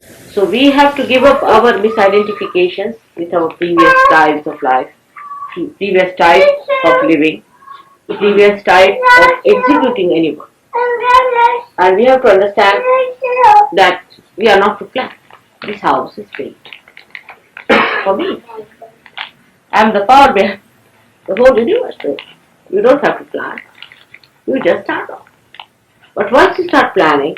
So we have to give up our misidentifications with our previous styles of life, previous type of living, previous type of executing any work. And we have to understand that we are not to plan. This house is built for me. I am the power behind the whole universe. So you don't have to plan. You just start off. But once you start planning,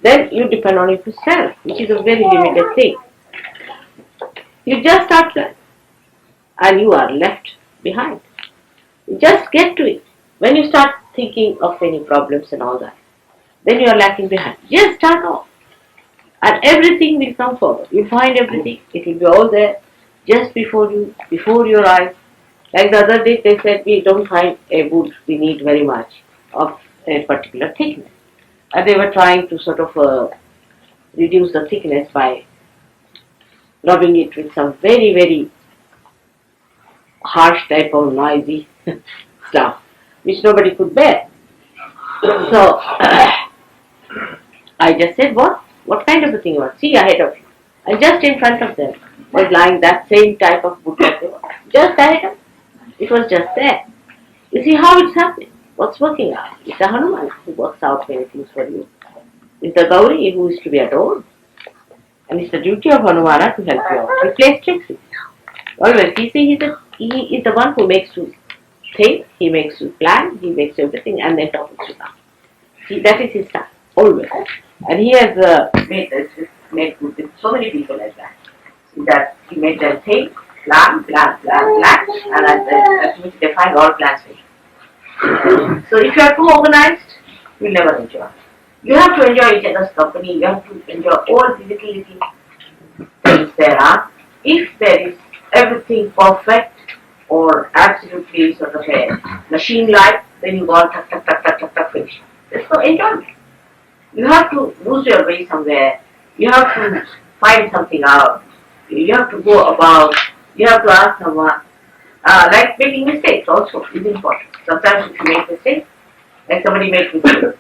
then you depend on it yourself, which is a very limited thing. You just start planning and you are left behind. You just get to it. When you start thinking of any problems and all that, then you are lacking behind. Just start off. And everything will come forward. You find everything. It will be all there just before you, before your eyes. Like the other day they said we don't find a wood we need very much of a particular thickness. And they were trying to sort of reduce the thickness by rubbing it with some very, very harsh type of noisy stuff, which nobody could bear. So I just said, what? What kind of a thing you want? See ahead of you. And just in front of them was lying that same type of book that they were. Just ahead of them. It was just there. You see how it's happening. What's working out? It's a Hanuman who works out many things for you. It's the Gauri who is to be adored. And it's the duty of Hanumana to help you out. He plays tricks with you. Always. He is the one who makes you think, he makes you plan, he makes everything and then talks to you. See, that is his style. Always. And he has made good with so many people like that. That he made them think, plan, and ultimately they find all plans fail. So if you are too organized, you will never enjoy. You have to enjoy each other's company, you have to enjoy all physicality things there are. If there is everything perfect or absolutely sort of a machine-like, then you go on tuck, finish. There's no enjoyment. You have to lose your way somewhere. You have to find something out. You have to go about. You have to ask someone. Like making mistakes also is important. Sometimes if you make mistakes, like somebody made mistakes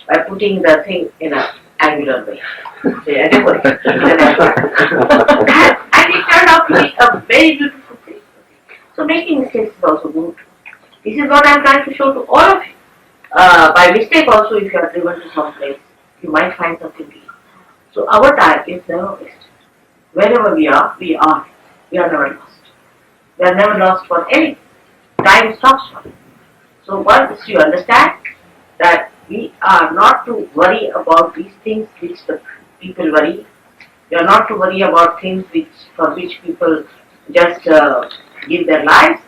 by putting the thing in an angular way. And it turned out to be a very beautiful thing. So making mistakes is also good. This is what I am trying to show to all of you. By mistake also, if you are driven to some place, you might find something new. So our time is never wasted. Wherever we are, we are. We are never lost. We are never lost for anything. Time stops for it. So once you understand that we are not to worry about these things which the people worry. We are not to worry about things for which people just give their lives.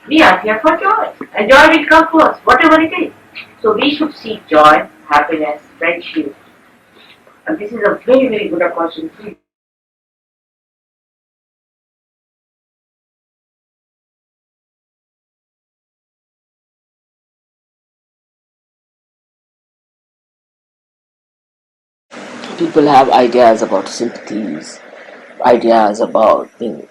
We are here for joy. And joy will come to us, whatever it is. So we should seek joy, happiness, friendship. And this is a very, very good opportunity. People have ideas about sympathies, ideas about being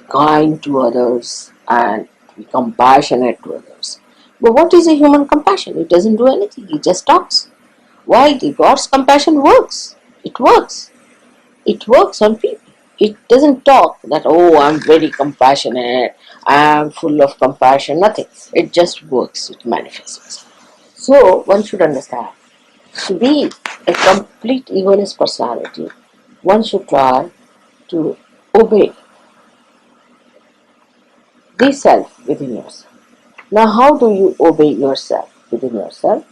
kind to others and be compassionate to others. But what is a human compassion? It doesn't do anything, it just talks. While the God's compassion works, it works. It works on people. It doesn't talk that, oh, I'm very compassionate, I'm full of compassion, nothing. It just works, it manifests. So one should understand. To be a complete egoist personality, one should try to obey the self within yourself. Now, how do you obey yourself within yourself?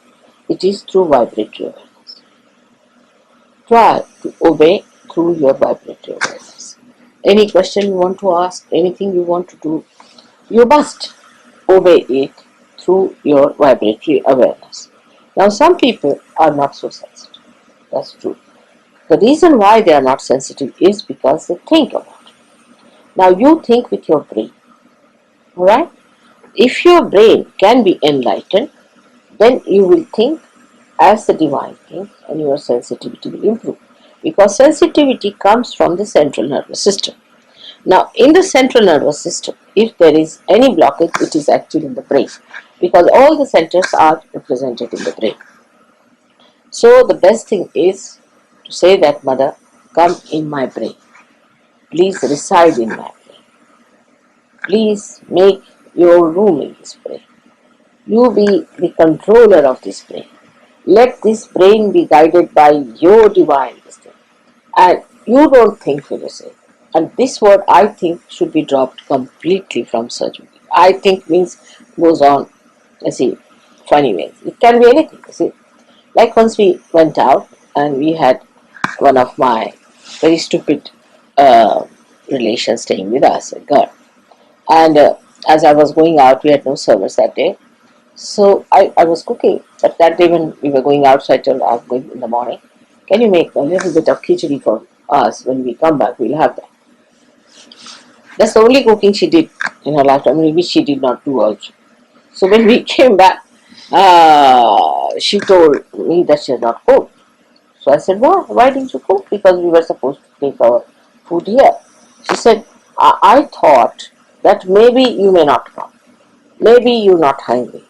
It is through vibratory awareness. Try to obey through your vibratory awareness. Any question you want to ask, anything you want to do, you must obey it through your vibratory awareness. Now, some people are not so sensitive. That's true. The reason why they are not sensitive is because they think about it. Now, you think with your brain. Alright? If your brain can be enlightened, then you will think as the divine thinks and your sensitivity will improve. Because sensitivity comes from the central nervous system. Now, in the central nervous system, if there is any blockage, it is actually in the brain. Because all the centers are represented in the brain. So, the best thing is to say that, Mother, come in my brain. Please reside in my brain. Please make your room in this brain. You be the controller of this brain. Let this brain be guided by your divine wisdom. And you don't think for yourself. And this word I think should be dropped completely from surgery. I think means goes on, funny ways. It can be anything, Like once we went out and we had one of my very stupid relations staying with us, a girl. And as I was going out, we had no service that day. So I was cooking. But that day when we were going out, so I told her I'm going in the morning. Can you make a little bit of khichdi for us? When we come back, we'll have that. That's the only cooking she did in her lifetime, which she did not do also. So when we came back, she told me that she had not cooked. So I said, why didn't you cook? Because we were supposed to take our food here. She said, I thought that maybe you may not come. Maybe you're not hungry.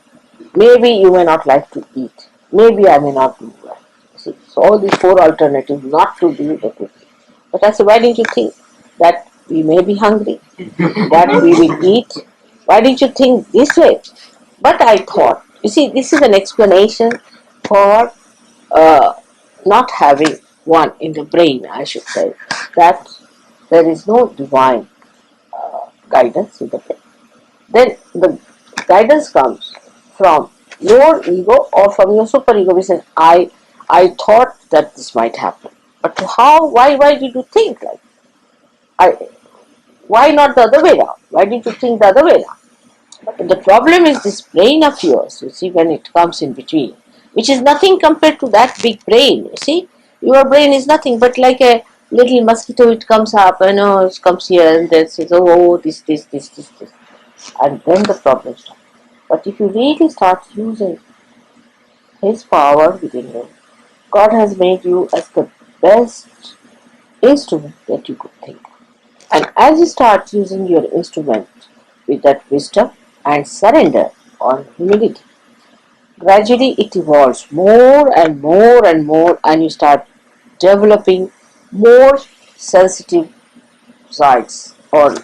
Maybe you may not like to eat. Maybe I may not do well. See, so all these four alternatives not to do the cooking. But I said, why didn't you think that we may be hungry, that we will eat? Why didn't you think this way? But I thought, this is an explanation for uh, not having one in the brain, I should say, that there is no divine guidance in the brain. Then the guidance comes from your ego or from your superego, which says, I thought that this might happen. But why did you think like I why not the other way around? Why did you think the other way around? But the problem is this brain of yours, when it comes in between, which is nothing compared to that big brain, Your brain is nothing but like a little mosquito, it comes up, it comes here and then says, this. And then the problem starts. But if you really start using His power within you, God has made you as the best instrument that you could think. And as you start using your instrument with that wisdom and surrender on humility, gradually it evolves more and more and more, and you start developing more sensitive sides, or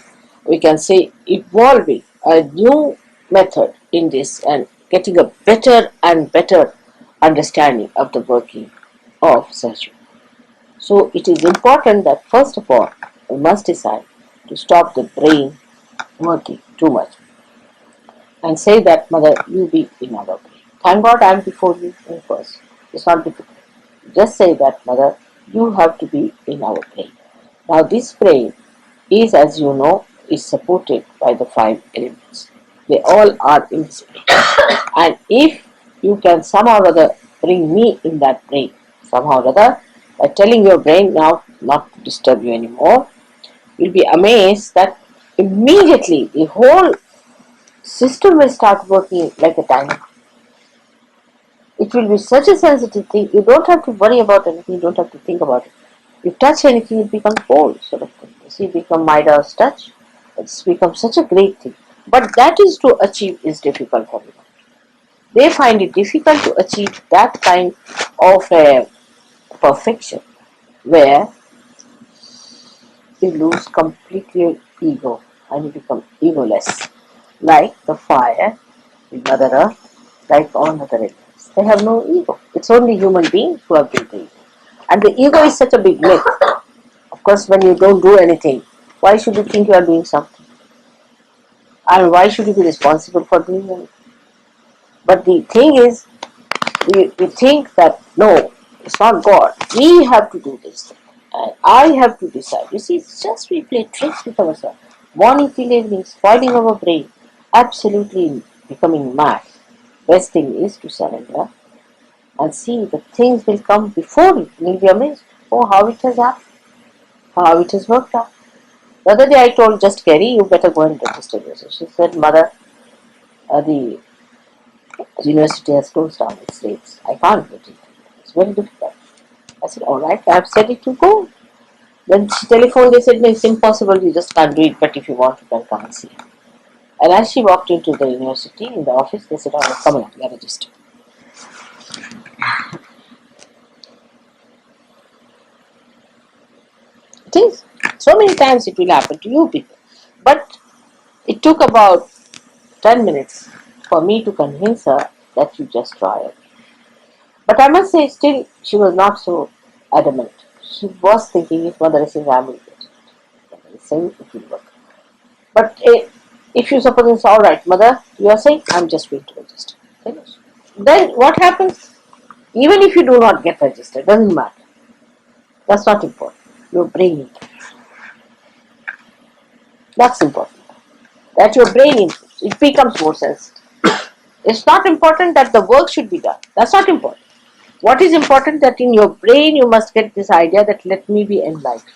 we can say evolving a new method in this and getting a better and better understanding of the working of surgery. So it is important that first of all we must decide to stop the brain working too much and say that Mother, you be in our brain. Thank God I am before you in first. It's not difficult. Just say that Mother, you have to be in our brain. Now this brain is, as you know, is supported by the five elements. They all are in this brain. And if you can somehow or other bring me in that brain, somehow or other, by telling your brain now not to disturb you anymore, you'll be amazed that immediately the whole system will start working like a dynamo. It will be such a sensitive thing, you don't have to worry about anything, you don't have to think about it. You touch anything, it becomes cold, sort of thing. You see, become Midas touch. It's become such a great thing. But that is to achieve is difficult for them. They find it difficult to achieve that kind of a perfection where you lose completely your ego and you become egoless. Like the fire, the Mother Earth, like all other elements. They have no ego. It's only human beings who have built the ego. And the ego is such a big myth. Of course, when you don't do anything, why should you think you are doing something? And why should you be responsible for doing anything? But the thing is, we think that no, it's not God. We have to do this thing. And I have to decide. You see, it's just we play tricks with ourselves. Morning till evening, spoiling our brain, absolutely becoming mad. Best thing is to surrender and see the things will come before you. You'll be amazed. Oh, how it has happened, how it has worked out. The other day I told just Kerry, you better go and register yourself. She said, Mother, the university has closed down its rates. I can't get it. It's very difficult. I said, all right, I have said it to go. Then she telephoned, they said, no, it's impossible, you just can't do it, but if you want, you can come and see. And as she walked into the university, in the office, they said, oh, come on, you are registered. It is. So many times it will happen to you people. But it took about 10 minutes for me to convince her that you just try it. But I must say, still, she was not so adamant. She was thinking if mother is saying, I will get it. Mother is saying it will work. But if you suppose it's alright, mother, you are saying, I'm just going to register. Finish. Then what happens? Even if you do not get registered, doesn't matter. That's not important. Your brain improves. That's important. That your brain improves. It becomes more sensitive. It's not important that the work should be done. That's not important. What is important that in your brain you must get this idea that let me be enlightened.